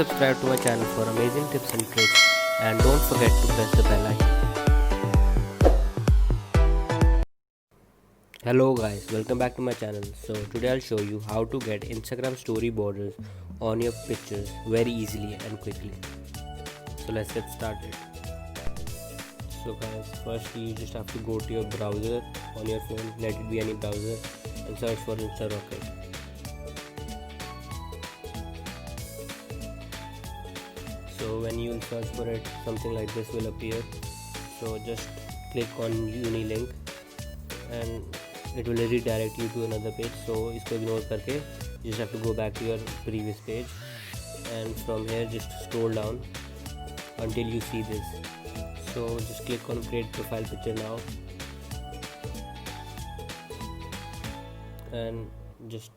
subscribe to my channel for amazing tips and tricks, and don't forget to press the bell icon. Hello guys, welcome back to my channel. So today I'll show you how to get Instagram story borders on your pictures very easily and quickly. So let's get started. So guys, first you just have to go to your browser on your phone, let it be any browser, and search for Instarocket. So when you will search for it, something like this will appear. So just click on Unilink and it will redirect you to another page. So isko ignore karke you just have to go back to your previous page, and from here just scroll down until you see this. So just click on create profile picture now and just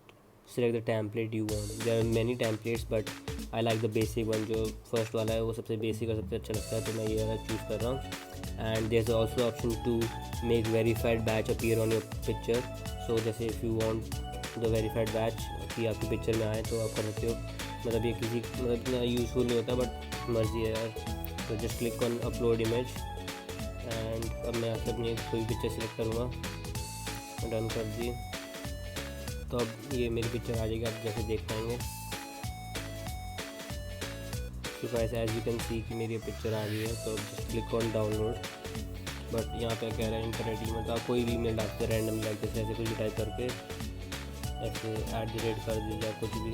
select the template you want. There are many templates but I like the basic one. जो first वाला है वो सबसे basic और सबसे अच्छा लगता है, तो मैं ये वाला choose कर रहा हूँ. And there's also option to make verified batch appear on your picture. So जैसे if you want the verified batch कि आपकी picture में आए तो आप कर सकते हो. मतलब ये किसी मतलब इतना यूज़फुल नहीं होता बट मर्जी है यार. तो just click on upload image and अब मैं यहाँ से अपनी कोई पिक्चर सेलेक्ट करूँगा, डन कर दी. तो अब ये मेरी पिक्चर आ जाएगी, आप जैसे देख पाएंगे. तो guys as you can see कि मेरी पिक्चर आ गई है. तो just click on download. But यहाँ पे कह रहा है इंटरनेट ईमेल, तो आप कोई भी ईमेल डालते रैंडम लाइक जैसे ऐसे कुछ भी टाइप करके ऐसे @ कर दीजिए, कुछ भी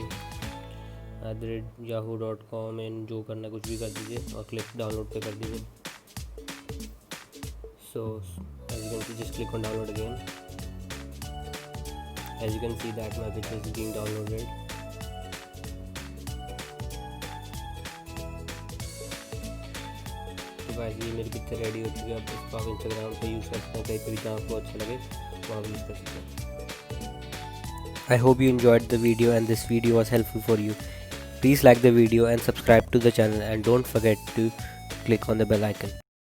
@yahoo.com एंड जो करना कुछ भी कर दीजिए और क्लिक डाउनलोड पे कर दीजिए. So as you can see just click on download again. As you can see that my picture is being downloaded. तो गाइस ये मेरी पिक्चर रेडी हो चुकी है. अब इसको आप इंस्टाग्राम पे यूज़ कर सकते हैं, कहीं पे भी जहाँ आपको अच्छा लगे वहाँ भी यूज़ कर सकते हैं. I hope you enjoyed the video and this video was helpful for you. Please like the video and subscribe to the channel, and don't forget to click on the bell icon.